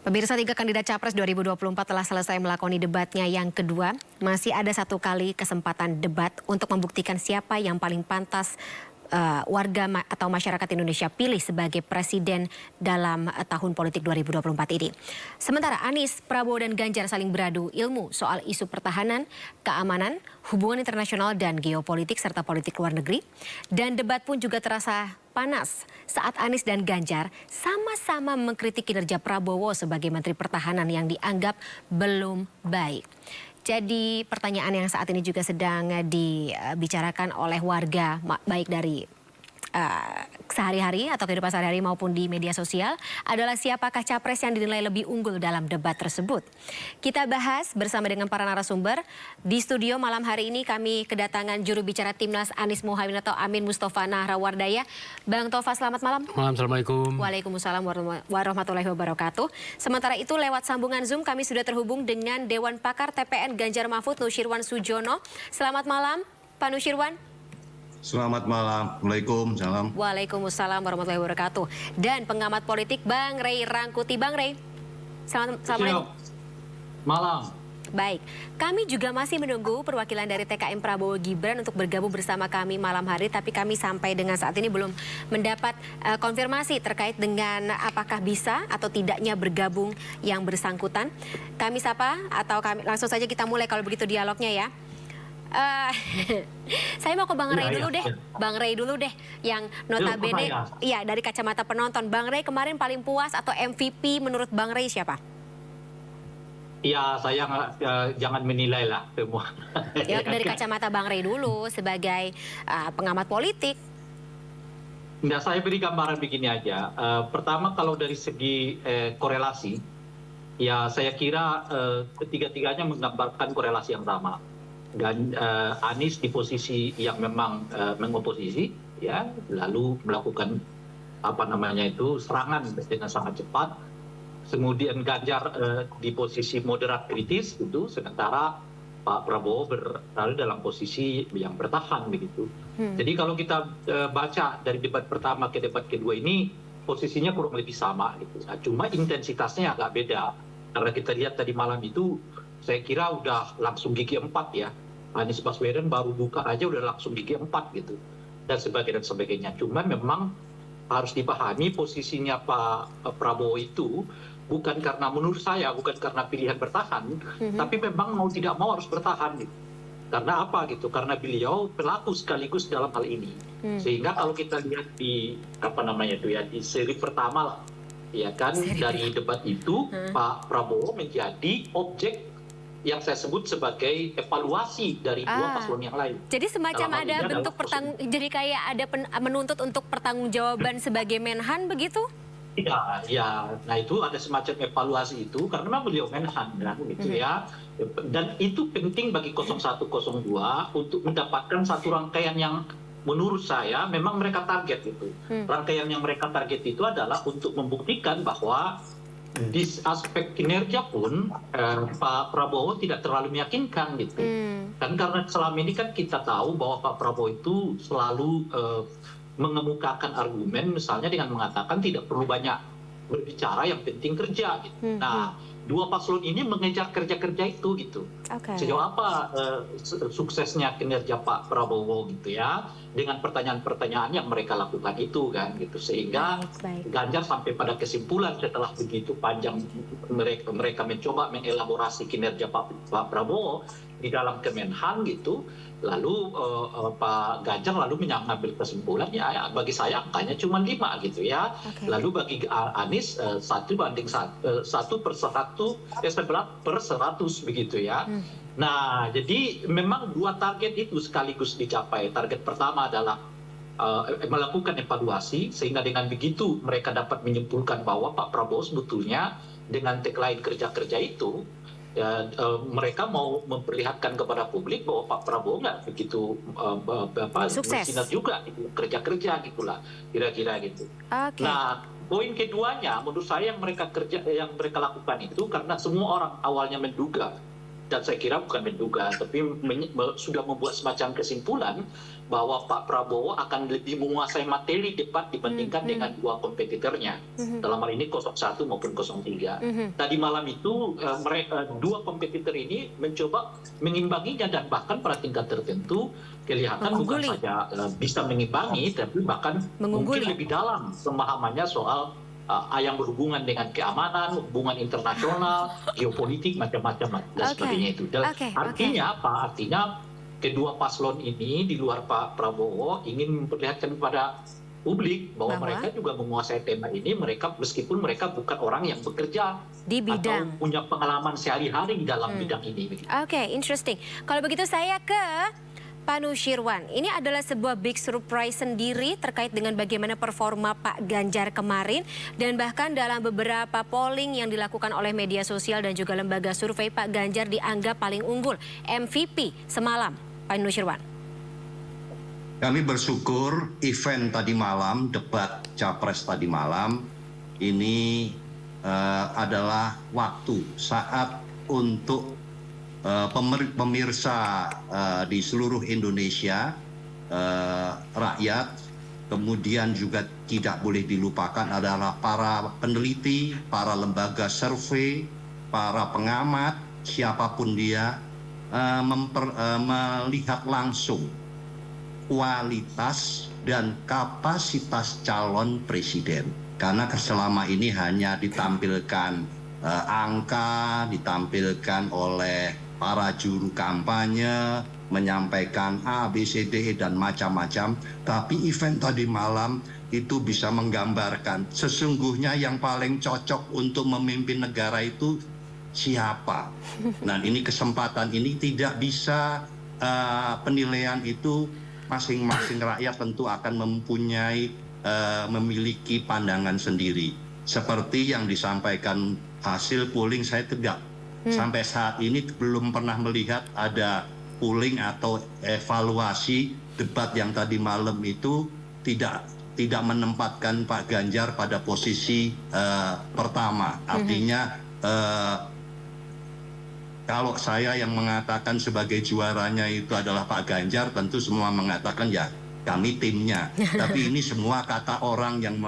Pemirsa, tiga kandidat Capres 2024 telah selesai melakoni debatnya yang kedua. Masih ada satu kali kesempatan debat untuk membuktikan siapa yang paling pantas atau masyarakat Indonesia pilih sebagai presiden dalam tahun politik 2024 ini. Sementara Anies, Prabowo dan Ganjar saling beradu ilmu soal isu pertahanan, keamanan, hubungan internasional dan geopolitik serta politik luar negeri. Dan debat pun juga terasa panas saat Anies dan Ganjar sama-sama mengkritik kinerja Prabowo sebagai Menteri Pertahanan yang dianggap belum baik. Jadi pertanyaan yang saat ini juga sedang dibicarakan oleh warga baik dari sehari-hari atau kehidupan sehari-hari maupun di media sosial adalah siapakah capres yang dinilai lebih unggul dalam debat tersebut. Kita bahas bersama dengan para narasumber. Di studio malam hari ini kami kedatangan juru bicara Timnas Anies Mohaimin atau Amin Mustafa Nahrawardaya. Bang Tova, selamat malam. Malam, Assalamualaikum. Waalaikumsalam warahmatullahi wabarakatuh. Sementara itu lewat sambungan Zoom kami sudah terhubung dengan Dewan Pakar TPN Ganjar Mahfud Nusyirwan Sujono. Selamat malam Pak Nusyirwan. Selamat malam. Waalaikumsalam. Salam. Waalaikumsalam warahmatullahi wabarakatuh. Dan pengamat politik Bang Ray Rangkuti. Bang Ray, selamat malam. Baik, kami juga masih menunggu perwakilan dari TKM Prabowo Gibran untuk bergabung bersama kami malam hari. Tapi kami sampai dengan saat ini belum mendapat konfirmasi terkait dengan apakah bisa atau tidaknya bergabung yang bersangkutan. Kami sapa atau langsung saja kita mulai kalau begitu dialognya ya. Saya mau ke Bang Ray dulu deh. Bang Ray dulu deh yang notabene ya dari kacamata penonton. Bang Ray kemarin paling puas atau MVP menurut Bang Ray siapa? Ya, saya jangan menilai lah semua. Ya, dari kacamata Bang Ray dulu sebagai pengamat politik. Nah, saya beri gambaran begini aja. Pertama, kalau dari segi korelasi, ya saya kira ketiga-tiganya menggambarkan korelasi yang sama. Dan Anies di posisi yang memang mengoposisi, ya, lalu melakukan serangan dengan sangat cepat. Kemudian Ganjar di posisi moderat kritis, gitu, sementara Pak Prabowo berada dalam posisi yang bertahan, begitu. Jadi kalau kita baca dari debat pertama ke debat kedua ini, posisinya kurang lebih sama, gitu. Nah, cuma intensitasnya agak beda. Karena kita lihat tadi malam itu, saya kira udah langsung gigi 4 ya. Anies Baswedan baru buka aja udah langsung gigi 4 gitu. Dan sebagainya. Cuma memang harus dipahami posisinya Pak Prabowo itu bukan karena menurut saya, bukan karena pilihan bertahan, tapi memang mau tidak mau harus bertahan gitu. Karena apa gitu? Karena beliau pelaku sekaligus dalam hal ini. Sehingga kalau kita lihat di di seri pertama lah, ya kan, dari debat itu Pak Prabowo menjadi objek yang saya sebut sebagai evaluasi dari dua paslon yang lain. Jadi semacam ada bentuk jadi kayak ada menuntut untuk pertanggungjawaban sebagai Menhan begitu? Iya, ya. Nah itu ada semacam evaluasi itu karena memang beliau Menhan kan, gitu ya. Dan itu penting bagi 0102 untuk mendapatkan satu rangkaian yang menurut saya memang mereka target gitu. Rangkaian yang mereka target itu adalah untuk membuktikan bahwa di aspek kinerja pun Pak Prabowo tidak terlalu meyakinkan gitu. Kan karena selama ini kan kita tahu bahwa Pak Prabowo itu selalu mengemukakan argumen misalnya dengan mengatakan tidak perlu banyak berbicara, yang penting kerja gitu. Nah, dua paslon ini mengejar kerja-kerja itu gitu. Sejauh apa suksesnya kinerja Pak Prabowo gitu ya, dengan pertanyaan-pertanyaan yang mereka lakukan itu kan gitu. Sehingga Ganjar sampai pada kesimpulan setelah begitu panjang mereka mencoba mengelaborasi kinerja Pak Prabowo di dalam Kemenhan gitu. Lalu Pak Ganjar lalu mengambil kesimpulan ya bagi saya angkanya cuma 5 gitu ya. Lalu bagi Anies 1:1 per 100 begitu ya. Nah jadi memang dua target itu sekaligus dicapai. Target pertama adalah melakukan evaluasi sehingga dengan begitu mereka dapat menyimpulkan bahwa Pak Prabowo sebetulnya dengan tagline kerja-kerja itu ya, mereka mau memperlihatkan kepada publik bahwa Pak Prabowo nggak begitu bersinar juga gitu, kerja-kerja gitulah kira-kira gitu. Nah poin keduanya menurut saya yang mereka lakukan itu karena semua orang awalnya menduga dan saya kira bukan menduga, tapi sudah membuat semacam kesimpulan bahwa Pak Prabowo akan lebih menguasai materi debat dibandingkan dengan dua kompetitornya. Dalam hal ini 01 maupun 03. Tadi malam itu dua kompetitor ini mencoba mengimbanginya dan bahkan pada tingkat tertentu kelihatan bukan saja bisa mengimbangi, tapi bahkan mungkin lebih dalam pemahamannya soal yang berhubungan dengan keamanan, hubungan internasional, geopolitik, macam-macam dan sebagainya itu. Artinya apa? Artinya kedua paslon ini di luar Pak Prabowo ingin memperlihatkan kepada publik bahwa mereka juga menguasai tema ini. Mereka meskipun mereka bukan orang yang bekerja di bidang atau punya pengalaman sehari-hari dalam bidang ini. Oke, interesting. Kalau begitu saya ke Pak Nusyirwan, ini adalah sebuah big surprise sendiri terkait dengan bagaimana performa Pak Ganjar kemarin dan bahkan dalam beberapa polling yang dilakukan oleh media sosial dan juga lembaga survei Pak Ganjar dianggap paling unggul, MVP semalam, Pak Nusyirwan. Kami bersyukur event tadi malam, debat Capres tadi malam, ini adalah waktu, saat untuk pemirsa di seluruh Indonesia, rakyat, kemudian juga tidak boleh dilupakan adalah para peneliti, para lembaga survei, para pengamat, siapapun dia, melihat langsung kualitas dan kapasitas calon presiden. Karena selama ini hanya ditampilkan angka, ditampilkan oleh para juru kampanye, menyampaikan A, B, C, D, E, dan macam-macam. Tapi event tadi malam itu bisa menggambarkan sesungguhnya yang paling cocok untuk memimpin negara itu siapa. Nah, ini kesempatan ini tidak bisa penilaian itu masing-masing rakyat tentu akan memiliki pandangan sendiri. Seperti yang disampaikan hasil polling, saya tidak sampai saat ini belum pernah melihat ada polling atau evaluasi debat yang tadi malam itu tidak menempatkan Pak Ganjar pada posisi pertama. Artinya kalau saya yang mengatakan sebagai juaranya itu adalah Pak Ganjar, tentu semua mengatakan ya kami timnya. Tapi ini semua kata orang yang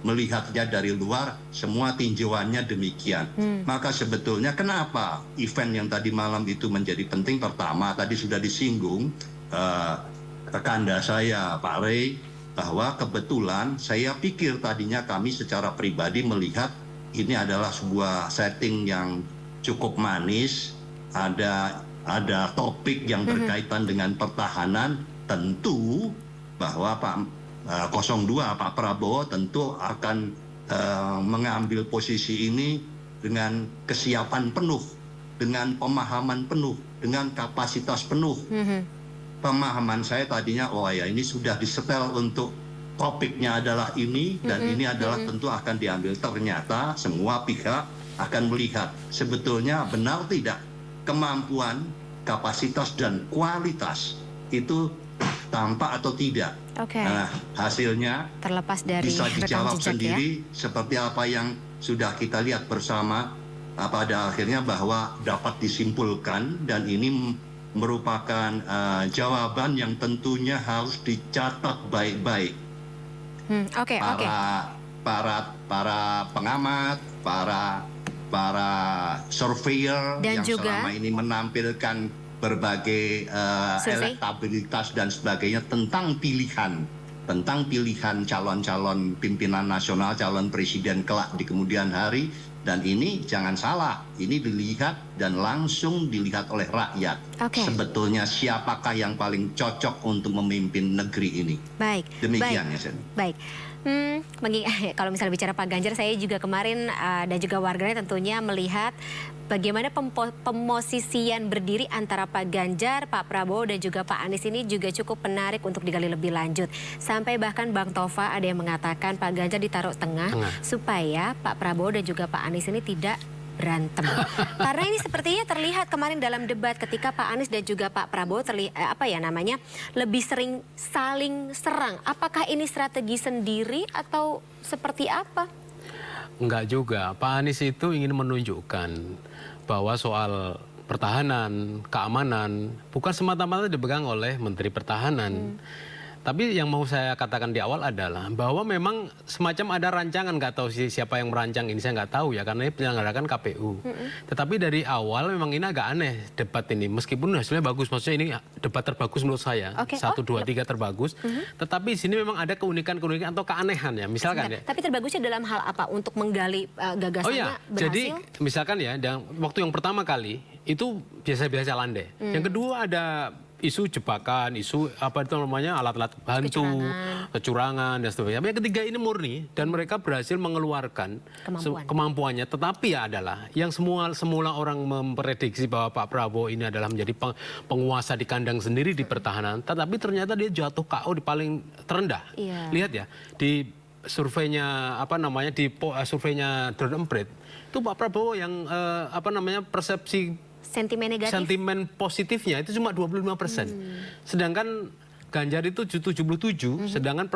melihatnya dari luar, semua tinjauannya demikian. Maka sebetulnya kenapa event yang tadi malam itu menjadi penting? Pertama, tadi sudah disinggung rekanda saya, Pak Rey, bahwa kebetulan saya pikir tadinya kami secara pribadi melihat ini adalah sebuah setting yang cukup manis, ada topik yang berkaitan dengan pertahanan, tentu bahwa Pak 02 Pak Prabowo tentu akan mengambil posisi ini dengan kesiapan penuh, dengan pemahaman penuh, dengan kapasitas penuh. Pemahaman saya tadinya, oh ya ini sudah disetel untuk topiknya adalah ini dan ini adalah tentu akan diambil. Ternyata semua pihak akan melihat sebetulnya benar tidak kemampuan, kapasitas dan kualitas itu tampak atau tidak. Nah, hasilnya terlepas dari bisa dijawab sendiri ya? Seperti apa yang sudah kita lihat bersama pada akhirnya bahwa dapat disimpulkan dan ini merupakan jawaban yang tentunya harus dicatat baik-baik. Para pengamat, para surveyor dan yang juga selama ini menampilkan berbagai elektabilitas dan sebagainya tentang pilihan calon-calon pimpinan nasional, calon presiden kelak di kemudian hari. Dan ini jangan salah, ini dilihat dan langsung dilihat oleh rakyat. Sebetulnya siapakah yang paling cocok untuk memimpin negeri ini. Baik. Demikian ya, Sen. Baik. Kalau misalnya bicara Pak Ganjar, saya juga kemarin dan juga warganya tentunya melihat bagaimana pemosisian berdiri antara Pak Ganjar, Pak Prabowo dan juga Pak Anies ini juga cukup menarik untuk digali lebih lanjut. Sampai bahkan Bang Tova ada yang mengatakan Pak Ganjar ditaruh tengah supaya Pak Prabowo dan juga Pak Anies ini tidak berantem. Karena ini sepertinya terlihat kemarin dalam debat ketika Pak Anies dan juga Pak Prabowo lebih sering saling serang. Apakah ini strategi sendiri atau seperti apa? Enggak juga. Pak Anies itu ingin menunjukkan bahwa soal pertahanan, keamanan, bukan semata-mata dipegang oleh Menteri Pertahanan. Tapi yang mau saya katakan di awal adalah bahwa memang semacam ada rancangan, nggak tahu siapa yang merancang ini, saya nggak tahu ya, karena ini penyelenggarakan KPU. Tetapi dari awal memang ini agak aneh debat ini, meskipun hasilnya bagus, maksudnya ini debat terbagus menurut saya, 1, 2, 3 terbagus. Tetapi di sini memang ada keunikan-keunikan atau keanehan ya, misalkan ya. Tapi terbagusnya dalam hal apa untuk menggali gagasannya? Oh ya, berhasil? jadi misalkan ya, waktu yang pertama kali itu biasa-biasa landai. Yang kedua ada isu jebakan, isu apa itu namanya alat-alat bantu, kecurangan dan sebagainya. Yang ketiga ini murni dan mereka berhasil mengeluarkan kemampuannya. Tetapi ya adalah yang semula orang memprediksi bahwa Pak Prabowo ini adalah menjadi penguasa di kandang sendiri di pertahanan. Tetapi ternyata dia jatuh KO di paling terendah. Lihat ya di surveinya di surveinya Drone Emprit itu Pak Prabowo yang persepsi sentimen negatif. Sentimen positifnya itu cuma 25%. Sedangkan Ganjar itu 77, sedangkan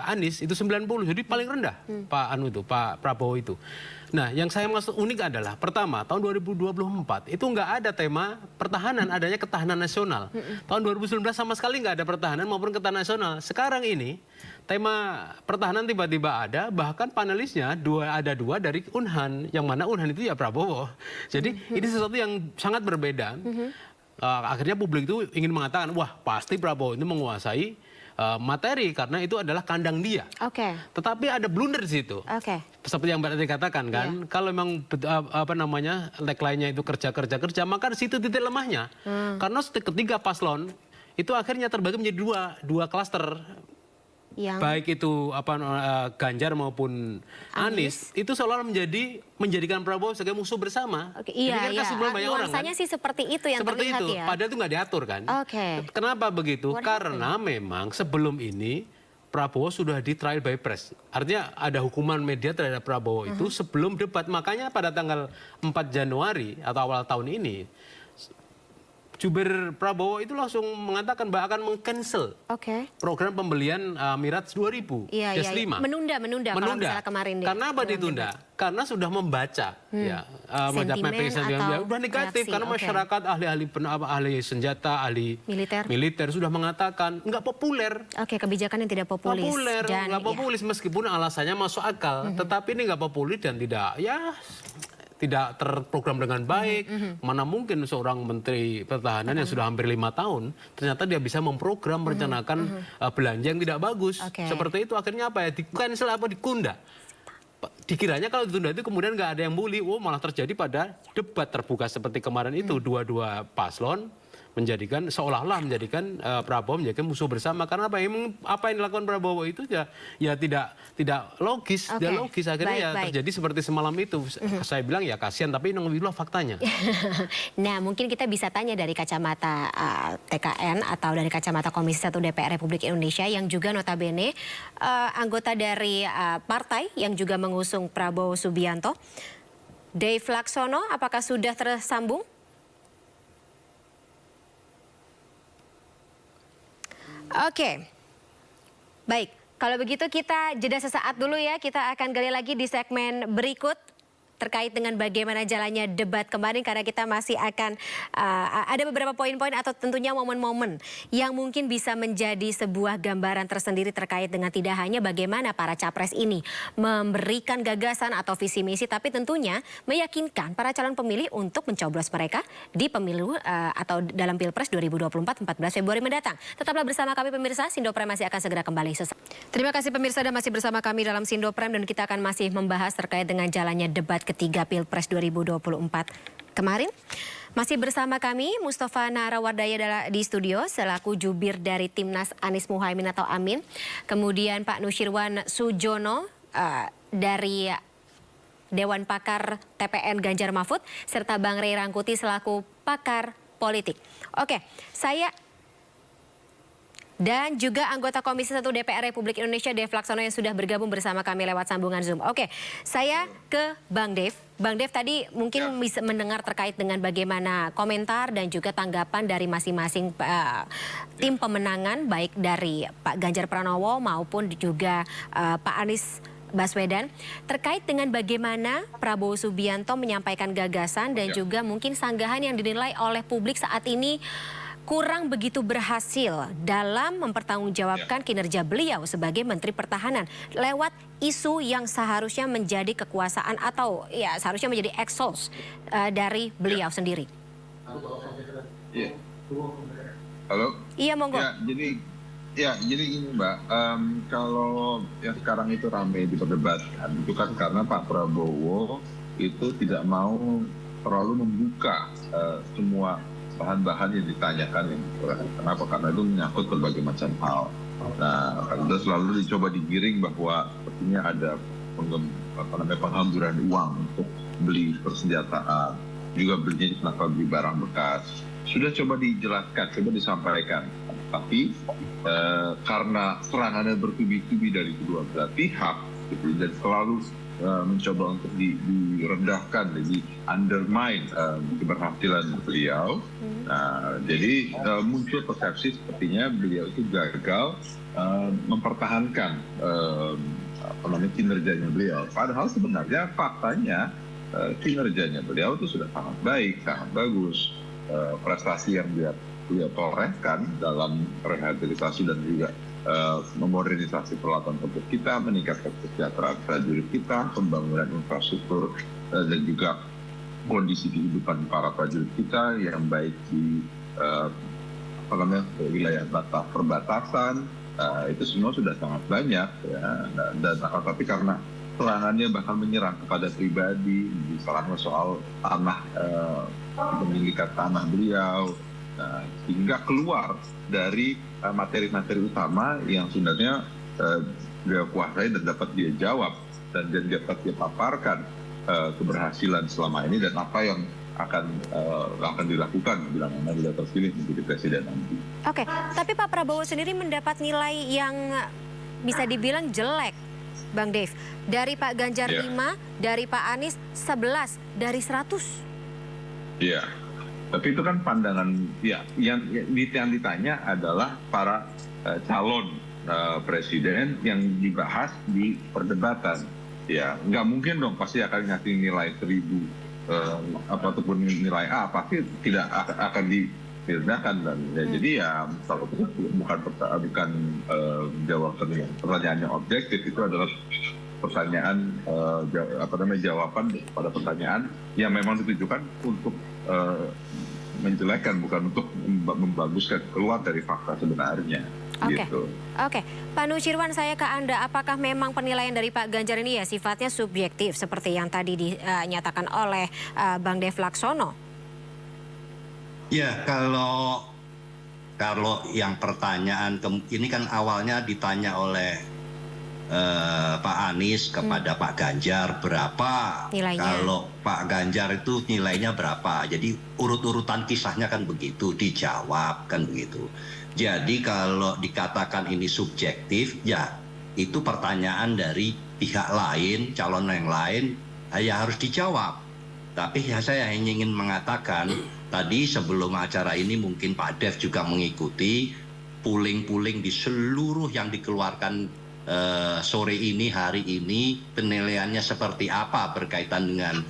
Anies itu 90. Jadi paling rendah Pak Prabowo itu. Nah, yang saya maksud unik adalah pertama, tahun 2024 itu nggak ada tema pertahanan, adanya ketahanan nasional. Tahun 2019 sama sekali nggak ada pertahanan maupun ketahanan nasional. Sekarang ini tema pertahanan tiba-tiba ada, bahkan panelisnya ada dua dari Unhan, yang mana Unhan itu ya Prabowo. Jadi ini sesuatu yang sangat berbeda. Akhirnya publik itu ingin mengatakan, wah pasti Prabowo ini menguasai materi karena itu adalah kandang dia. Tetapi ada blunder di situ. Seperti yang Mbak tadi katakan kan, kalau memang tagline-nya itu kerja, maka di situ titik lemahnya. Karena ketiga paslon itu akhirnya terbagi menjadi dua klaster. Baik itu Ganjar maupun Anies itu seolah-olah menjadikan Prabowo sebagai musuh bersama. Ini kan sebelum banyak orang kan. Sih seperti itu yang terlihat ya. Padahal itu nggak diatur kan. Kenapa begitu? Karena memang sebelum ini Prabowo sudah di trial by press. Artinya ada hukuman media terhadap Prabowo itu sebelum debat. Makanya pada tanggal 4 Januari atau awal tahun ini Jubir Prabowo itu langsung mengatakan bahwa akan meng-cancel program pembelian Mirage 2000, Gas 5. Menunda kalau misalnya kemarin. Karena apa ditunda? Karena sudah membaca mapping sentimen udah negatif, karena masyarakat ahli senjata, ahli militer sudah mengatakan nggak populer. Kebijakan yang tidak populis. Nggak populis meskipun alasannya masuk akal, tetapi ini nggak populis dan tidak terprogram dengan baik. Mana mungkin seorang Menteri Pertahanan yang sudah hampir 5 tahun, ternyata dia bisa memprogram, merencanakan belanja yang tidak bagus. Seperti itu akhirnya apa ya, di-cancel apa dikunda. Dikiranya kalau ditunda itu kemudian nggak ada yang bully, malah terjadi pada debat terbuka seperti kemarin itu. Dua-dua paslon seolah-olah menjadikan Prabowo menjadikan musuh bersama. Karena apa yang dilakukan Prabowo itu ya tidak logis, tidak logis. Akhirnya terjadi seperti semalam itu. Saya bilang ya kasihan, tapi itulah faktanya. Nah, mungkin kita bisa tanya dari kacamata TKN atau dari kacamata Komisi 1 DPR Republik Indonesia yang juga notabene anggota dari partai yang juga mengusung Prabowo Subianto. Dave Laksono, apakah sudah tersambung? Baik. Kalau begitu kita jeda sesaat dulu ya. Kita akan gali lagi di segmen berikut terkait dengan bagaimana jalannya debat kemarin, karena kita masih akan ada beberapa poin-poin atau tentunya momen-momen yang mungkin bisa menjadi sebuah gambaran tersendiri terkait dengan tidak hanya bagaimana para capres ini memberikan gagasan atau visi misi, tapi tentunya meyakinkan para calon pemilih untuk mencoblos mereka di pemilu atau dalam Pilpres 2024 14 Februari mendatang. Tetaplah bersama kami pemirsa, Sindoprem masih akan segera kembali. Terima kasih pemirsa dan masih bersama kami dalam Sindoprem, dan kita akan masih membahas terkait dengan jalannya debat ketiga Pilpres 2024 kemarin. Masih bersama kami Mustafa Narawardaya di studio selaku jubir dari Timnas Anies Muhaimin atau Amin. Kemudian Pak Nusyirwan Sujono dari Dewan Pakar TPN Ganjar Mahfud, serta Bang Ray Rangkuti selaku pakar politik. Dan juga anggota Komisi 1 DPR Republik Indonesia, Dave Laksono, yang sudah bergabung bersama kami lewat sambungan Zoom. Saya ke Bang Dave. Bang Dave tadi mungkin bisa mendengar terkait dengan bagaimana komentar dan juga tanggapan dari masing-masing tim pemenangan, baik dari Pak Ganjar Pranowo maupun juga Pak Anies Baswedan terkait dengan bagaimana Prabowo Subianto menyampaikan gagasan dan juga mungkin sanggahan yang dinilai oleh publik saat ini kurang begitu berhasil dalam mempertanggungjawabkan kinerja beliau sebagai Menteri Pertahanan lewat isu yang seharusnya menjadi kekuasaan atau ya seharusnya menjadi exhaust dari beliau sendiri. Iya. Halo? Iya, monggo. Jadi gini Mbak, kalau yang sekarang itu ramai diperdebatkan itu kan karena Pak Prabowo itu tidak mau terlalu membuka semua bahan-bahan yang ditanyakan. Kenapa? Karena itu menyangkut berbagai macam hal. Nah, karena selalu dicoba digiring bahwa sepertinya ada penghamburan uang untuk beli persenjataan, juga belinya kenapa beli barang bekas. Sudah coba dijelaskan, coba disampaikan. Tapi karena serangannya bertubi-tubi dari kedua belah pihak, gitu, dan selalu mencoba untuk direndahkan, jadi undermine keberhasilan beliau. Nah, jadi muncul persepsi sepertinya beliau itu gagal mempertahankan kinerjanya beliau. Padahal sebenarnya faktanya kinerjanya beliau itu sudah sangat baik, sangat bagus. Prestasi yang beliau torehkan dalam rehabilitasi dan juga memodernisasi peralatan tempur kita, meningkatkan kesejahteraan prajurit kita, pembangunan infrastruktur dan juga kondisi kehidupan para prajurit kita yang baik di wilayah perbatasan, itu semua sudah sangat banyak ya. Dan tapi karena serangannya bahkan menyerang kepada pribadi, diserang soal tanah, pemilikan tanah beliau, hingga keluar dari materi-materi utama yang sebenarnya dia kuasai dan dapat dia jawab dan dapat dia paparkan keberhasilan selama ini dan apa yang akan dilakukan bila mana beliau terpilih menjadi presiden nanti. Oke, tapi Pak Prabowo sendiri mendapat nilai yang bisa dibilang jelek, Bang Dev. Dari Pak Ganjar 5, dari Pak Anies 11 dari 100. Iya. Tapi itu kan pandangan, ya, yang ditanya adalah para calon presiden yang dibahas di perdebatan. Ya, nggak mungkin dong pasti akan ngasih nilai 1000 ataupun nilai A, pasti tidak akan direndahkan. Dan ya, jadi ya kalau itu bukan jawab pertanyaannya objektif, itu adalah pertanyaan jawaban pada pertanyaan yang memang ditujukan untuk menjelekkan, bukan untuk membaguskan, keluar dari fakta sebenarnya. Oke. Pak Nusyirwan, saya ke Anda, apakah memang penilaian dari Pak Ganjar ini ya sifatnya subjektif seperti yang tadi dinyatakan oleh Bang Dev Laksono? Ya, kalau yang pertanyaan ini kan awalnya ditanya oleh Pak Anies kepada Pak Ganjar berapa nilainya. Kalau Pak Ganjar itu nilainya berapa, jadi urut-urutan kisahnya kan begitu, dijawab kan begitu. Jadi kalau dikatakan ini subjektif, ya itu pertanyaan dari pihak lain, calon yang lain, ya harus dijawab. Tapi ya saya ingin mengatakan, tadi sebelum acara ini mungkin Pak Dev juga mengikuti puling-puling di seluruh yang dikeluarkan sore ini, hari ini, penilaiannya seperti apa berkaitan dengan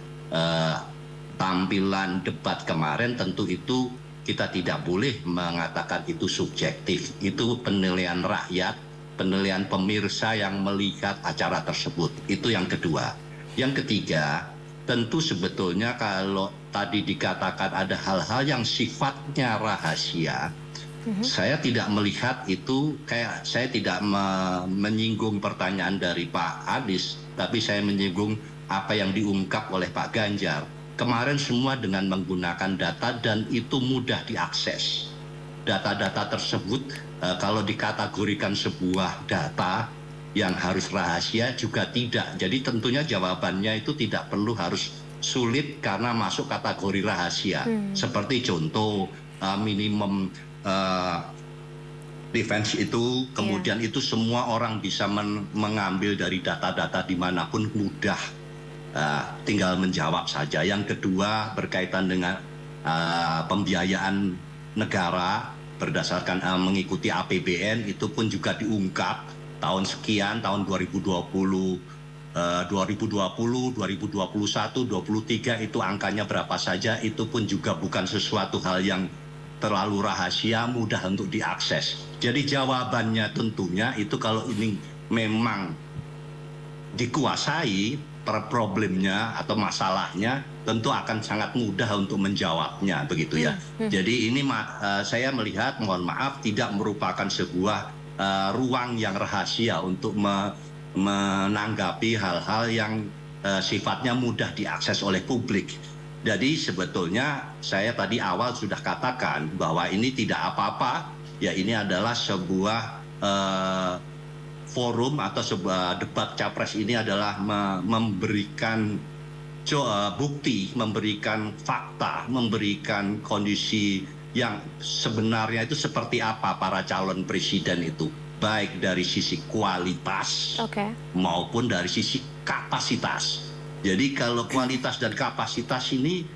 tampilan debat kemarin. Tentu itu kita tidak boleh mengatakan itu subjektif. Itu penilaian rakyat, penilaian pemirsa yang melihat acara tersebut. Itu yang kedua. Yang ketiga, tentu sebetulnya kalau tadi dikatakan ada hal-hal yang sifatnya rahasia, saya tidak melihat itu, kayak saya tidak menyinggung pertanyaan dari Pak Anies, tapi saya menyinggung apa yang diungkap oleh Pak Ganjar. Kemarin semua dengan menggunakan data dan itu mudah diakses. Data-data tersebut kalau dikategorikan sebuah data yang harus rahasia juga tidak. Jadi tentunya jawabannya itu tidak perlu harus sulit karena masuk kategori rahasia. Seperti contoh minimum defense itu, kemudian itu semua orang bisa mengambil dari data-data dimanapun mudah, tinggal menjawab saja. Yang kedua berkaitan dengan pembiayaan negara berdasarkan mengikuti APBN, itu pun juga diungkap tahun sekian, tahun 2020 2020, 2021, 2023 itu angkanya berapa saja, itu pun juga bukan sesuatu hal yang terlalu rahasia, mudah untuk diakses. Jadi jawabannya tentunya itu kalau ini memang dikuasai problemnya atau masalahnya, tentu akan sangat mudah untuk menjawabnya, begitu ya. Jadi ini saya melihat, mohon maaf, tidak merupakan sebuah ruang yang rahasia untuk menanggapi hal-hal yang sifatnya mudah diakses oleh publik. Jadi sebetulnya saya tadi awal sudah katakan bahwa ini tidak apa-apa, ya ini adalah sebuah forum atau sebuah debat capres ini adalah memberikan bukti, memberikan fakta, memberikan kondisi yang sebenarnya itu seperti apa para calon presiden itu. Baik dari sisi kualitas maupun dari sisi kapasitas. Jadi kalau kualitas dan kapasitas ini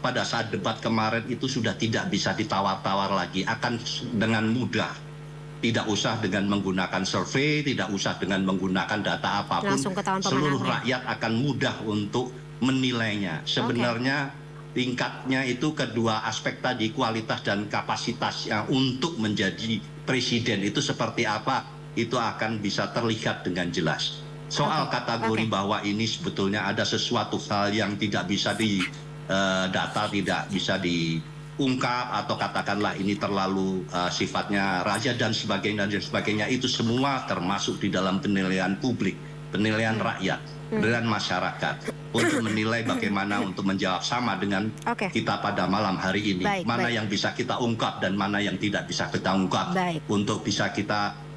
pada saat debat kemarin itu sudah tidak bisa ditawar-tawar lagi, akan dengan mudah. Tidak usah dengan menggunakan survei, tidak usah dengan menggunakan data apapun, seluruh rakyat akan mudah untuk menilainya. Sebenarnya tingkatnya itu kedua aspek tadi, kualitas dan kapasitasnya untuk menjadi presiden itu seperti apa, itu akan bisa terlihat dengan jelas. Soal kategori bahwa ini sebetulnya ada sesuatu hal yang tidak bisa didata, tidak bisa diungkap, atau katakanlah ini terlalu sifatnya rahasia dan sebagainya, itu semua termasuk di dalam penilaian publik, penilaian rakyat, penilaian masyarakat untuk menilai bagaimana untuk menjawab sama dengan kita pada malam hari ini. Mana yang bisa kita ungkap dan mana yang tidak bisa kita ungkap untuk bisa kita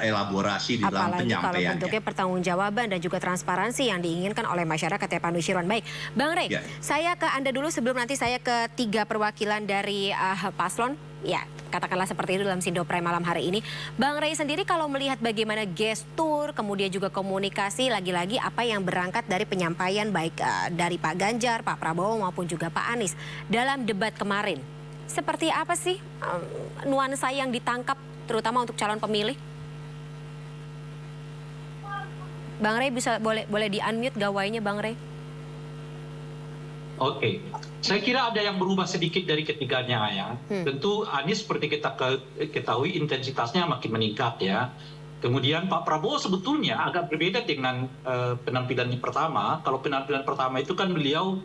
elaborasi di dalam penyampaiannya. Apalagi kalau bentuknya pertanggungjawaban dan juga transparansi yang diinginkan oleh masyarakat ya Pak Nusirwan. Baik, Bang Rey, saya ke Anda dulu sebelum nanti saya ke 3 perwakilan dari paslon. Ya, katakanlah seperti itu dalam Sindopre malam hari ini. Bang Rey sendiri kalau melihat bagaimana gestur, kemudian juga komunikasi, lagi-lagi apa yang berangkat dari penyampaian baik dari Pak Ganjar, Pak Prabowo maupun juga Pak Anies dalam debat kemarin. Seperti apa sih nuansa yang ditangkap terutama untuk calon pemilih? Bang Rey bisa boleh di-unmute gawainya Bang Rey. Oke, saya kira ada yang berubah sedikit dari ketiganya ya. Tentu Anies seperti kita ketahui intensitasnya makin meningkat ya. Kemudian Pak Prabowo sebetulnya agak berbeda dengan penampilannya pertama. Kalau penampilan pertama itu kan beliau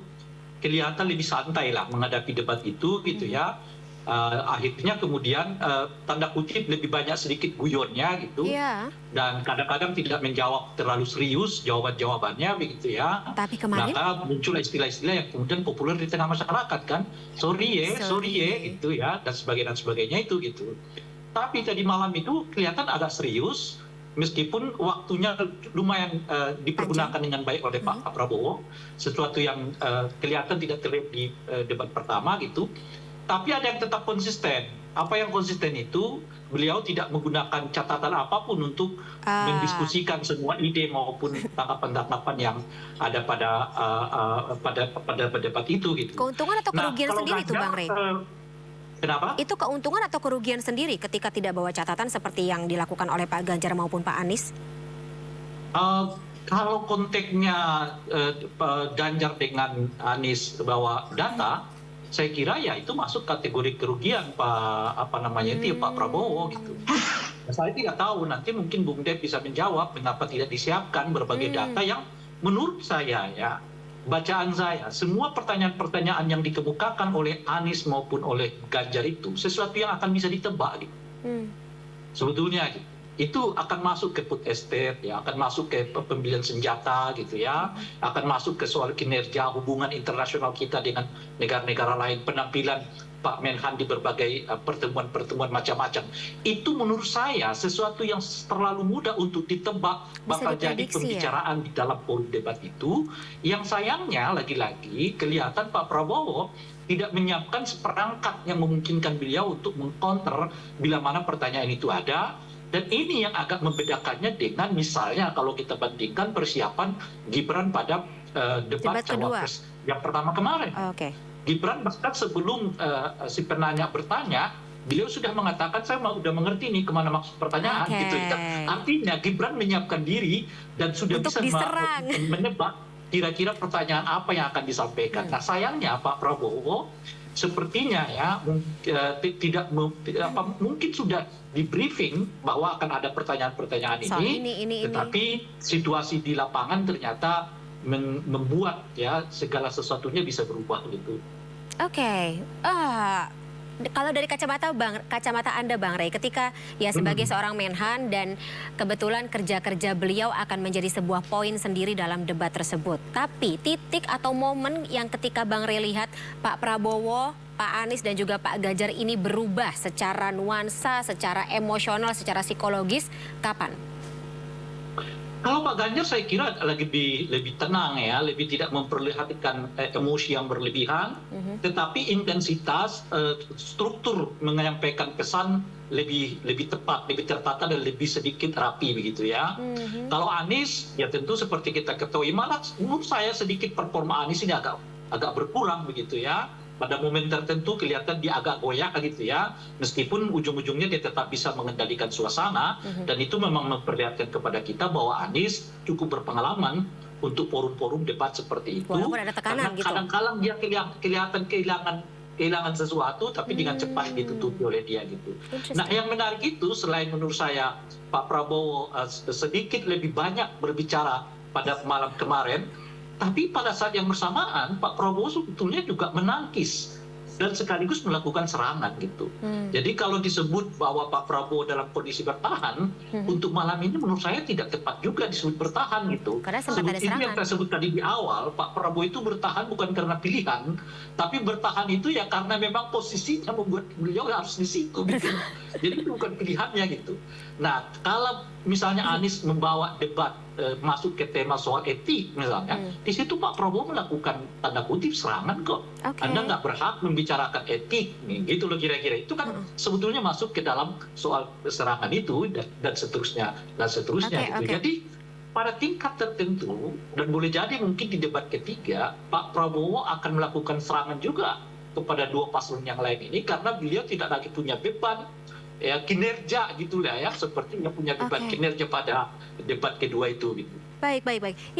kelihatan lebih santai lah menghadapi debat itu gitu ya. Akhirnya kemudian tanda kutip lebih banyak sedikit guyonnya gitu, dan kadang-kadang tidak menjawab terlalu serius jawabannya begitu ya. Tapi kemarin maka muncul istilah-istilah yang kemudian populer di tengah masyarakat kan, sorry ye itu ya, dan sebagainya itu gitu. Tapi tadi malam itu kelihatan agak serius, meskipun waktunya lumayan dipergunakan dengan baik oleh Pak Prabowo, sesuatu yang kelihatan tidak terlihat di debat pertama gitu. Tapi ada yang tetap konsisten. Apa yang konsisten itu, beliau tidak menggunakan catatan apapun untuk mendiskusikan semua ide maupun tanggapan-tanggapan yang ada pada debat itu. Gitu. Keuntungan atau kerugian sendiri itu Bang Rey? Kenapa? Itu keuntungan atau kerugian sendiri ketika tidak bawa catatan seperti yang dilakukan oleh Pak Ganjar maupun Pak Anies? Kalau konteksnya Ganjar dengan Anies bawa data, saya kira ya itu masuk kategori kerugian Pak Prabowo gitu. Saya tidak tahu, nanti mungkin Bung Dep bisa menjawab mengapa tidak disiapkan berbagai data yang menurut saya ya, bacaan saya, semua pertanyaan-pertanyaan yang dikemukakan oleh Anies maupun oleh Ganjar itu sesuatu yang akan bisa ditebak gitu. Sebetulnya gitu. Itu akan masuk ke food estate, ya, akan masuk ke pembelian senjata gitu ya, akan masuk ke soal kinerja hubungan internasional kita dengan negara-negara lain, penampilan Pak Menhan di berbagai pertemuan-pertemuan macam-macam. Itu menurut saya sesuatu yang terlalu mudah untuk ditebak bakal jadi pembicaraan di dalam forum debat itu. Yang sayangnya lagi-lagi kelihatan Pak Prabowo tidak menyiapkan seperangkat yang memungkinkan beliau untuk mengcounter bila mana pertanyaan itu ada. Dan ini yang agak membedakannya dengan misalnya kalau kita bandingkan persiapan Gibran pada debat cawapres yang pertama kemarin. Gibran bahkan sebelum si penanya bertanya, beliau sudah mengatakan saya sudah mengerti nih kemana maksud pertanyaan gitu. Artinya Gibran menyiapkan diri dan sudah untuk bisa diserang. menebak kira-kira pertanyaan apa yang akan disampaikan. Nah sayangnya Pak Prabowo sepertinya ya mungkin sudah di briefing bahwa akan ada pertanyaan-pertanyaan ini, tetapi situasi di lapangan ternyata membuat ya segala sesuatunya bisa berubah gitu. Oke. Kalau dari kacamata Anda Bang Rey, ketika ya sebagai seorang Menhan dan kebetulan kerja-kerja beliau akan menjadi sebuah poin sendiri dalam debat tersebut. Tapi titik atau momen yang ketika Bang Rey lihat Pak Prabowo, Pak Anies dan juga Pak Ganjar ini berubah secara nuansa, secara emosional, secara psikologis, kapan? Kalau Pak Ganjar saya kira lebih tenang ya, lebih tidak memperlihatkan emosi yang berlebihan, tetapi intensitas, struktur menyampaikan pesan lebih tepat, lebih tertata dan lebih sedikit rapi begitu ya. Kalau Anies ya tentu seperti kita ketahui, malah menurut saya sedikit performa Anies ini agak berkurang begitu ya. Pada momen tertentu kelihatan dia agak goyah gitu ya, meskipun ujung-ujungnya dia tetap bisa mengendalikan suasana, dan itu memang memperlihatkan kepada kita bahwa Anies cukup berpengalaman untuk forum-forum debat seperti itu. Walaupun ada tekanan gitu. Kadang-kadang dia kelihatan kehilangan sesuatu, tapi dengan cepat ditutupi oleh dia gitu. Nah yang menarik itu selain menurut saya Pak Prabowo sedikit lebih banyak berbicara pada malam kemarin, tapi pada saat yang bersamaan Pak Prabowo sebetulnya juga menangkis dan sekaligus melakukan serangan gitu. Jadi kalau disebut bahwa Pak Prabowo dalam kondisi bertahan, untuk malam ini menurut saya tidak tepat juga disebut bertahan gitu. Karena sempat ada serangan. Itu yang saya sebut tadi di awal, Pak Prabowo itu bertahan bukan karena pilihan, tapi bertahan itu ya karena memang posisinya membuat beliau harus di situ gitu. Jadi itu bukan pilihannya gitu. Nah kalau misalnya Anies membawa debat masuk ke tema soal etik misalnya, di situ Pak Prabowo melakukan tanda kutip serangan kok. Anda nggak berhak membicarakan etik, nih, gitu loh kira-kira. Itu kan sebetulnya masuk ke dalam soal serangan itu dan seterusnya gitu. Jadi pada tingkat tertentu dan boleh jadi mungkin di debat ketiga Pak Prabowo akan melakukan serangan juga kepada dua paslon yang lain ini karena beliau tidak lagi punya beban ya kinerja gitu lah ya, seperti yang punya debat kinerja pada debat kedua itu gitu. Baik.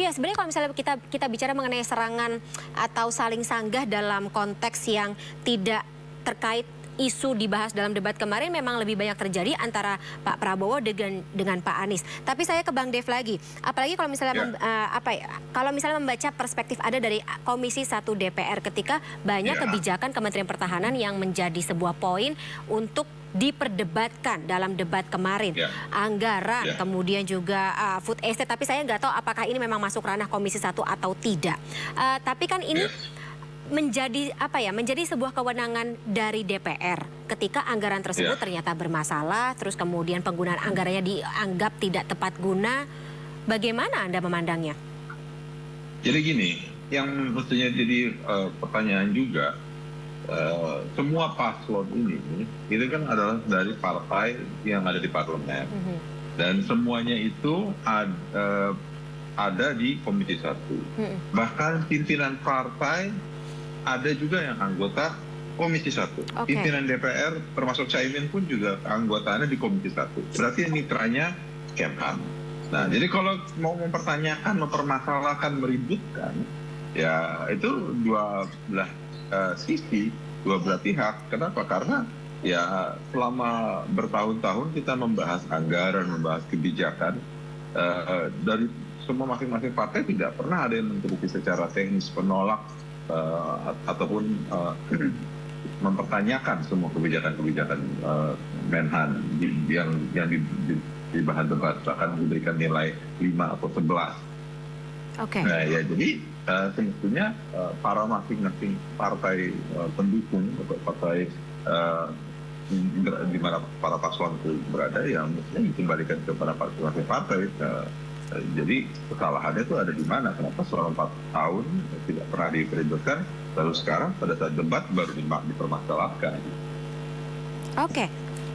Ya sebenarnya kalau misalnya kita bicara mengenai serangan atau saling sanggah dalam konteks yang tidak terkait isu dibahas dalam debat kemarin memang lebih banyak terjadi antara Pak Prabowo dengan Pak Anies. Tapi saya ke Bang Dev lagi, apalagi kalau misalnya kalau misalnya membaca perspektif ada dari Komisi 1 DPR ketika banyak kebijakan Kementerian Pertahanan yang menjadi sebuah poin untuk diperdebatkan dalam debat kemarin, anggaran, kemudian juga food estate. Tapi saya nggak tahu apakah ini memang masuk ranah Komisi 1 atau tidak. Tapi kan ini menjadi menjadi sebuah kewenangan dari DPR ketika anggaran tersebut ternyata bermasalah, terus kemudian penggunaan anggarannya dianggap tidak tepat guna. Bagaimana Anda memandangnya? Jadi gini, yang mestinya jadi pertanyaan juga, semua paslon ini itu kan adalah dari partai yang ada di parlemen, dan semuanya itu ada di Komisi 1. Bahkan pimpinan partai ada juga yang anggota Komisi 1. Pimpinan DPR termasuk Caimin pun juga anggotanya di Komisi 1. Berarti mitranya Kemhan. Nah, jadi kalau mau mempertanyakan, mempermasalahkan, meributkan, ya itu dua belah sisi, dua belah pihak. Kenapa? Karena ya selama bertahun-tahun kita membahas anggaran, membahas kebijakan, dari semua masing-masing partai tidak pernah ada yang mengkritisi secara teknis, menolak ataupun mempertanyakan semua kebijakan-kebijakan Menhan yang di bahan debat, bahkan diberikan nilai 5 atau 11. Nah ya, jadi semestinya para masing-masing partai pendukung atau partai di mana para paslon itu berada, yang mestinya dikembalikan kepada masing-masing partai. Jadi kesalahannya itu ada di mana? Kenapa selama 4 tahun tidak pernah diperhitungkan, lalu sekarang pada saat debat baru dipermasalahkan?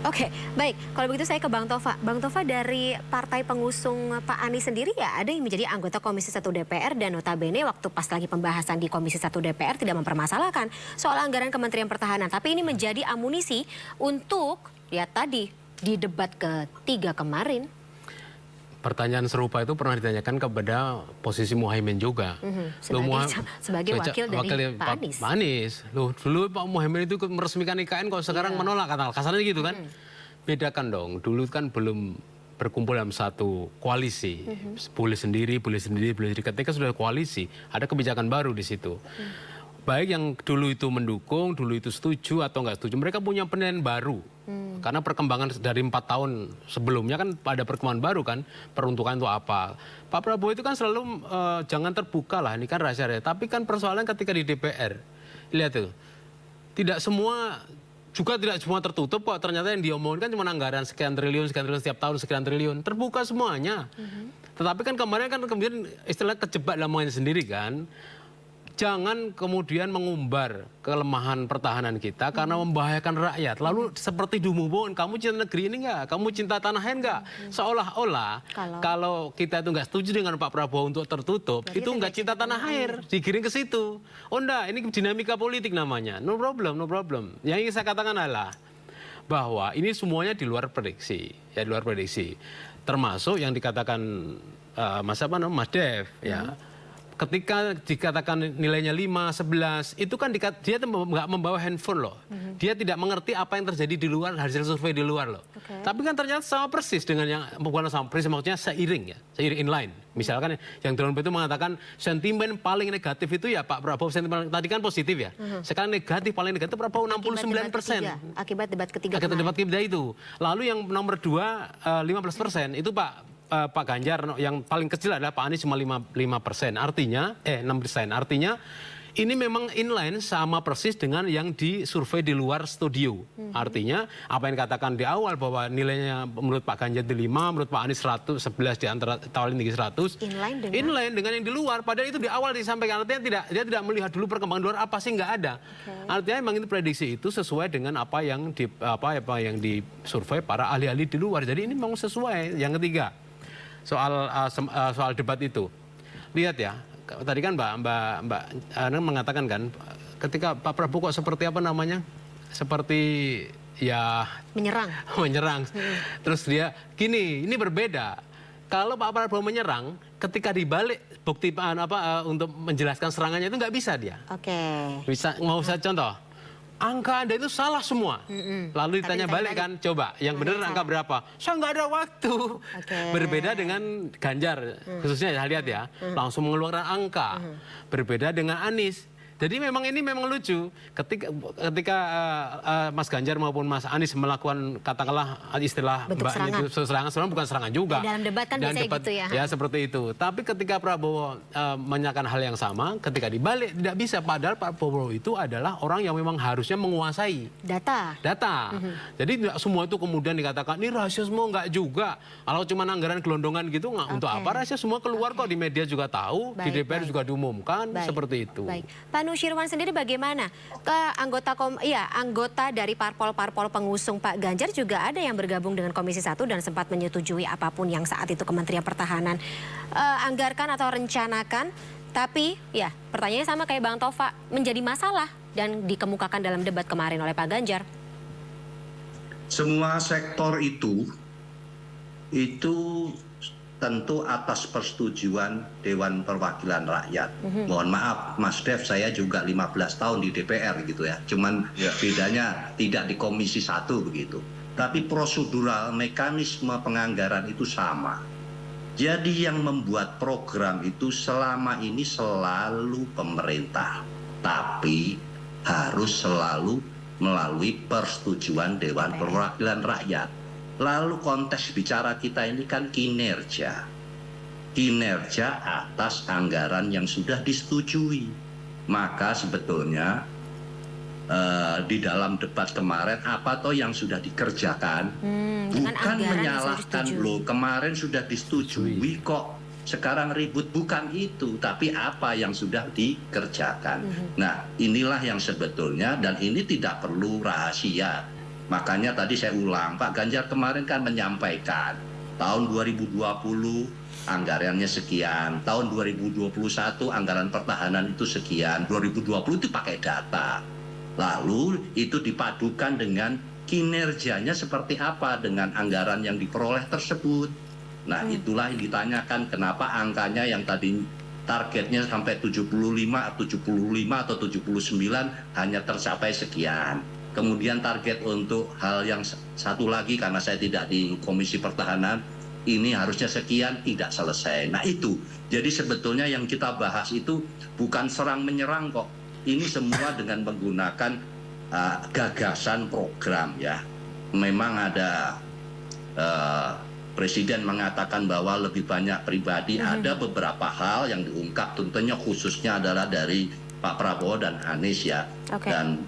Oke, baik. Kalau begitu saya ke Bang Tova. Bang Tova, dari partai pengusung Pak Anies sendiri ya ada yang menjadi anggota Komisi 1 DPR dan notabene waktu pas lagi pembahasan di Komisi 1 DPR tidak mempermasalahkan soal anggaran Kementerian Pertahanan. Tapi ini menjadi amunisi untuk ya tadi di debat ketiga kemarin. Pertanyaan serupa itu pernah ditanyakan kepada posisi Muhaimin juga. Sebagai wakil dari Pak Anies. Pak Anies. Loh, dulu Pak Muhaimin itu meresmikan IKN, kok sekarang menolak, kata kasarnya gitu kan. Bedakan dong, dulu kan belum berkumpul dalam satu koalisi. Boleh sendiri. Ketika sudah koalisi, ada kebijakan baru di situ. Baik yang dulu itu mendukung, dulu itu setuju atau nggak setuju, mereka punya penilaian baru. Karena perkembangan dari 4 tahun sebelumnya kan ada perkembangan baru kan, peruntukan itu apa. Pak Prabowo itu kan selalu jangan terbuka lah, ini kan rahasia. Tapi kan persoalan ketika di DPR, lihat tuh, tidak semua tertutup kok. Ternyata yang diomongkan cuma anggaran sekian triliun setiap tahun sekian triliun, terbuka semuanya. Tetapi kan kemarin kan kemudian istilah kejebak dalam omongannya sendiri kan. Jangan kemudian mengumbar kelemahan pertahanan kita karena membahayakan rakyat. Lalu seperti dumubon, kamu cinta negeri ini enggak? Kamu cinta tanah air enggak? Seolah-olah kalau kita itu enggak setuju dengan Pak Prabowo untuk tertutup, itu enggak cinta tanah air. Digiring ke situ. Oh enggak, ini dinamika politik namanya. No problem. Yang ingin saya katakan adalah bahwa ini semuanya di luar prediksi. Ya, di luar prediksi. Termasuk yang dikatakan Mas Dev, ya. Ketika dikatakan nilainya 5, 11, itu kan dia nggak membawa handphone loh. Dia tidak mengerti apa yang terjadi di luar, hasil survei di luar loh. Tapi kan ternyata sama persis dengan yang, bukan sama persis, maksudnya seiring ya, seiring inline. Misalkan yang Drone itu mengatakan sentimen paling negatif itu ya Pak Prabowo, sentimen tadi kan positif ya. Sekarang negatif, paling negatif Prabowo 69%. Akibat debat ketiga kemarin. Debat ketiga itu. Lalu yang nomor 2, 15% itu Pak Ganjar yang paling kecil adalah Pak Anies cuma 5%. Artinya 6%. Artinya ini memang inline sama persis dengan yang disurvei di luar studio. Artinya apa yang dikatakan di awal bahwa nilainya menurut Pak Ganjar di 5, menurut Pak Anies 111 di antara paling tinggi 100. Inline dengan yang di luar. Padahal itu di awal disampaikan, artinya dia tidak melihat dulu perkembangan luar apa sih, nggak ada. Artinya memang itu prediksi itu sesuai dengan apa yang disurvei para ahli-ahli di luar. Jadi ini memang sesuai. Yang ketiga, soal debat itu. Lihat ya, tadi kan Mbak Anang mengatakan kan, ketika Pak Prabowo kok seperti apa namanya? Seperti ya menyerang. Terus dia gini, ini berbeda. Kalau Pak Prabowo menyerang, ketika dibalik bukti untuk menjelaskan serangannya itu nggak bisa dia. Bisa, mau saya contoh. Angka Anda itu salah semua. Lalu ditanya balik kan, coba yang benar angka berapa? Saya nggak ada waktu. Berbeda dengan Ganjar, khususnya lihat ya, langsung mengeluarkan angka. Berbeda dengan Anies. Jadi ini memang lucu. Ketika Mas Ganjar maupun Mas Anies melakukan katakanlah istilah mbaknya itu serangan, sebenarnya bukan serangan juga. Dalam debat kan biasanya gitu ya. Ya seperti itu. Tapi ketika Prabowo menyatakan hal yang sama, ketika dibalik tidak bisa. Padahal Pak Prabowo itu adalah orang yang memang harusnya menguasai data. Jadi tidak semua itu kemudian dikatakan ini rahasia semua, enggak juga. Kalau cuma anggaran gelondongan gitu nggak untuk apa rahasia, semua keluar kok, di media juga tahu, di DPR juga diumumkan seperti itu. Pak Nusirwan sendiri bagaimana? Anggota dari parpol-parpol pengusung Pak Ganjar juga ada yang bergabung dengan Komisi 1 dan sempat menyetujui apapun yang saat itu Kementerian Pertahanan anggarkan atau rencanakan. Tapi ya pertanyaannya sama kayak Bang Tova, menjadi masalah dan dikemukakan dalam debat kemarin oleh Pak Ganjar. Semua sektor itu tentu atas persetujuan Dewan Perwakilan Rakyat. Mohon maaf, Mas Dev, saya juga 15 tahun di DPR gitu ya. Cuman bedanya tidak di Komisi 1 begitu. Tapi prosedural, mekanisme penganggaran itu sama. Jadi yang membuat program itu selama ini selalu pemerintah. Tapi harus selalu melalui persetujuan Dewan Perwakilan Rakyat. Lalu konteks bicara kita ini kan kinerja atas anggaran yang sudah disetujui. Maka sebetulnya di dalam debat kemarin apa toh yang sudah dikerjakan, bukan menyalahkan loh, kemarin sudah disetujui kok sekarang ribut, bukan itu, tapi apa yang sudah dikerjakan. Nah inilah yang sebetulnya, dan ini tidak perlu rahasia. Makanya tadi saya ulang, Pak Ganjar kemarin kan menyampaikan tahun 2020 anggarannya sekian, tahun 2021 anggaran pertahanan itu sekian, 2020 itu pakai data. Lalu itu dipadukan dengan kinerjanya seperti apa dengan anggaran yang diperoleh tersebut. Nah, itulah yang ditanyakan kenapa angkanya yang tadi targetnya sampai 75 atau 79 hanya tercapai sekian. Kemudian target untuk hal yang satu lagi, karena saya tidak di Komisi Pertahanan, ini harusnya sekian, tidak selesai. Nah itu, jadi sebetulnya yang kita bahas itu bukan serang menyerang kok. Ini semua dengan menggunakan gagasan program ya. Memang ada Presiden mengatakan bahwa lebih banyak pribadi, ada beberapa hal yang diungkap tentunya khususnya adalah dari Pak Prabowo dan Anies ya. Dan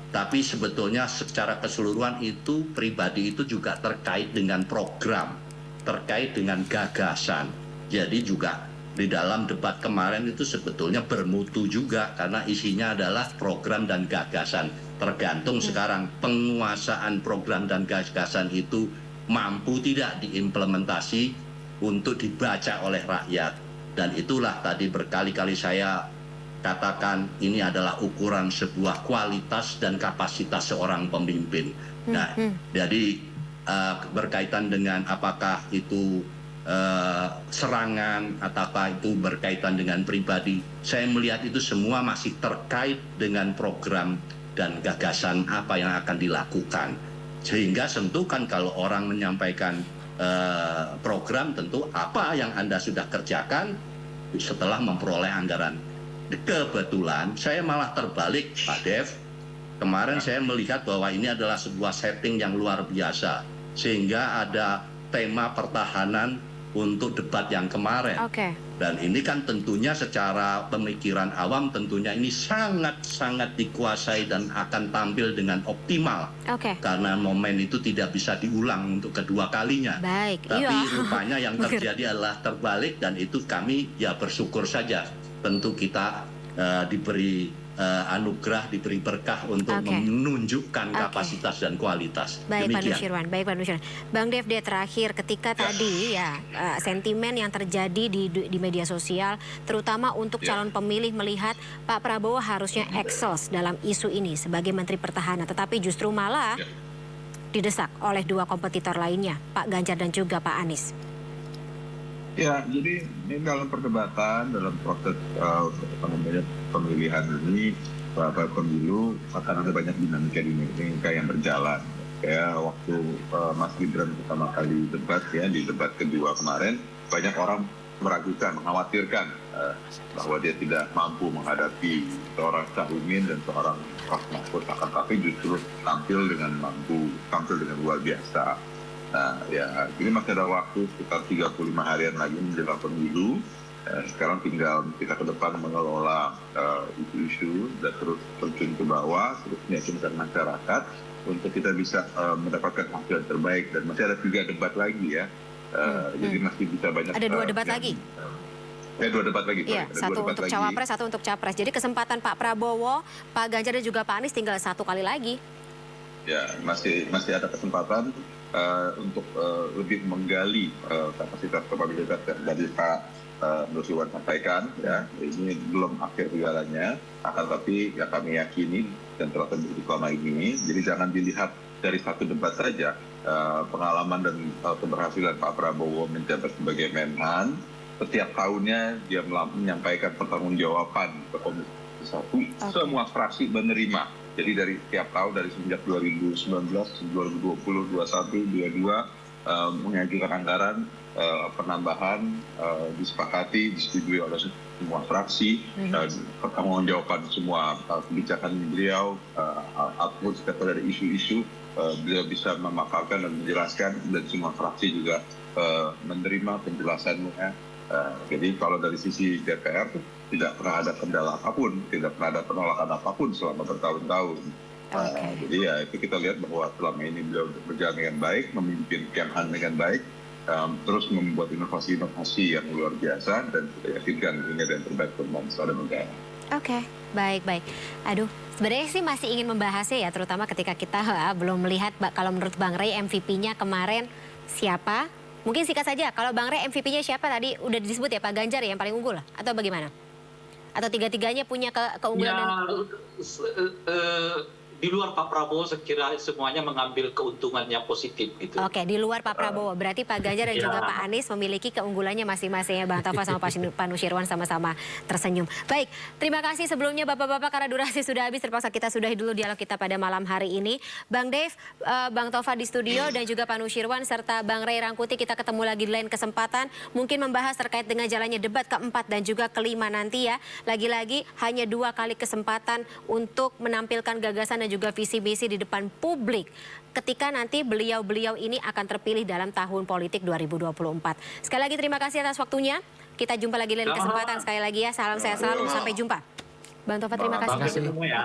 tapi sebetulnya secara keseluruhan itu pribadi itu juga terkait dengan program, terkait dengan gagasan. Jadi juga di dalam debat kemarin itu sebetulnya bermutu juga karena isinya adalah program dan gagasan. Tergantung sekarang penguasaan program dan gagasan itu mampu tidak diimplementasi untuk dibaca oleh rakyat. Dan itulah tadi berkali-kali saya katakan ini adalah ukuran sebuah kualitas dan kapasitas seorang pemimpin. Nah, jadi berkaitan dengan apakah itu serangan ataukah itu berkaitan dengan pribadi, saya melihat itu semua masih terkait dengan program dan gagasan apa yang akan dilakukan. Sehingga tentu kan kalau orang menyampaikan program, tentu apa yang Anda sudah kerjakan setelah memperoleh anggaran. Kebetulan saya malah terbalik Pak Dev. Kemarin saya melihat bahwa ini adalah sebuah setting yang luar biasa. Sehingga ada tema pertahanan untuk debat yang kemarin. Dan ini kan tentunya secara pemikiran awam tentunya ini sangat-sangat dikuasai dan akan tampil dengan optimal. Karena momen itu tidak bisa diulang untuk kedua kalinya. Tapi rupanya yang terjadi adalah terbalik dan itu kami ya bersyukur saja. Tentu kita diberi anugerah, diberi berkah untuk menunjukkan kapasitas dan kualitas. Baik Pak Nusirwan, Bang Dev, terakhir ketika tadi ya sentimen yang terjadi di media sosial, terutama untuk calon pemilih melihat Pak Prabowo harusnya excels dalam isu ini sebagai Menteri Pertahanan, tetapi justru malah didesak oleh dua kompetitor lainnya, Pak Ganjar dan juga Pak Anies. Ya, jadi ini dalam perdebatan, dalam proses pemilihan ini, pemilu akan ada banyak dinamika yang berjalan. Kayak waktu Mas Gibran pertama kali debat ya, di debat kedua kemarin, banyak orang meragukan, mengkhawatirkan bahwa dia tidak mampu menghadapi seorang Caimin dan seorang Prof. Mahfud, akan tapi justru tampil dengan luar biasa. Nah, ya, ini masih ada waktu sekitar 35 harian lagi menjelang pemilu. Sekarang tinggal kita ke depan mengelola isu-isu dan terus terjun ke bawah, terus meyakinkan masyarakat untuk kita bisa mendapatkan hasil terbaik. Dan masih ada 3 debat lagi ya. Jadi masih bisa banyak. Ada 2 debat lagi? 2 debat lagi. Iya, satu untuk cawapres, satu untuk capres. Jadi kesempatan Pak Prabowo, Pak Ganjar dan juga Pak Anies tinggal 1 kali lagi. Ya, masih ada kesempatan untuk lebih menggali kapasitas kapabilitas dari Pak Nusirwan sampaikan ya, ini belum akhir segalanya, akan tapi ya kami yakini dan telah terbukti selama ini. Jadi jangan dilihat dari satu debat saja pengalaman dan keberhasilan Pak Prabowo menjabat sebagai Menhan. Setiap tahunnya dia menyampaikan pertanggungjawaban ke Komisi 1, semua fraksi menerima. Jadi dari setiap tahun, dari sejak 2019, 2020, 2021, 2022 mengajukan anggaran penambahan disepakati, disetujui oleh semua fraksi, pertanggungjawaban semua kebijakan beliau, output dari isu-isu beliau bisa memaparkan dan menjelaskan, dan semua fraksi juga menerima penjelasannya. Jadi kalau dari sisi DPR tidak pernah ada kendala apapun, tidak pernah ada penolakan apapun selama bertahun-tahun. Jadi ya itu kita lihat bahwa selama ini beliau berjalan dengan baik, memimpin Kemhan dengan baik, terus membuat inovasi-inovasi yang luar biasa, dan kita yakinkan ini dan terbaik untuk bangsa dan negara. Oke, baik. Aduh, sebenarnya sih masih ingin membahasnya ya, terutama ketika kita belum melihat kalau menurut Bang Rey MVP-nya kemarin siapa. Mungkin singkat saja, kalau Bang Rey MVP-nya siapa tadi udah disebut ya, Pak Ganjar ya yang paling unggul atau bagaimana? Atau tiga-tiganya punya keunggulan? Ya, di luar Pak Prabowo saya kira semuanya mengambil keuntungan yang positif gitu. Oke, di luar Pak Prabowo. Berarti Pak Ganjar dan juga Pak Anies memiliki keunggulannya masing-masing ya. Bang Tova sama Pak Nusirwan sama-sama tersenyum. Baik, terima kasih sebelumnya Bapak-Bapak karena durasi sudah habis. Terpaksa kita sudahi dulu dialog kita pada malam hari ini. Bang Dev, Bang Tova di studio dan juga Pak Nusirwan serta Bang Rey Rangkuti, kita ketemu lagi di lain kesempatan. Mungkin membahas terkait dengan jalannya debat keempat dan juga kelima nanti ya. Lagi-lagi hanya 2 kali kesempatan untuk menampilkan gagasan dan juga visi misi di depan publik ketika nanti beliau-beliau ini akan terpilih dalam tahun politik 2024. Sekali lagi terima kasih atas waktunya. Kita jumpa lagi lain kesempatan. Sekali lagi ya, salam sehat selalu. Sampai jumpa. Bang Tova, terima kasih. Sampai ketemu ya.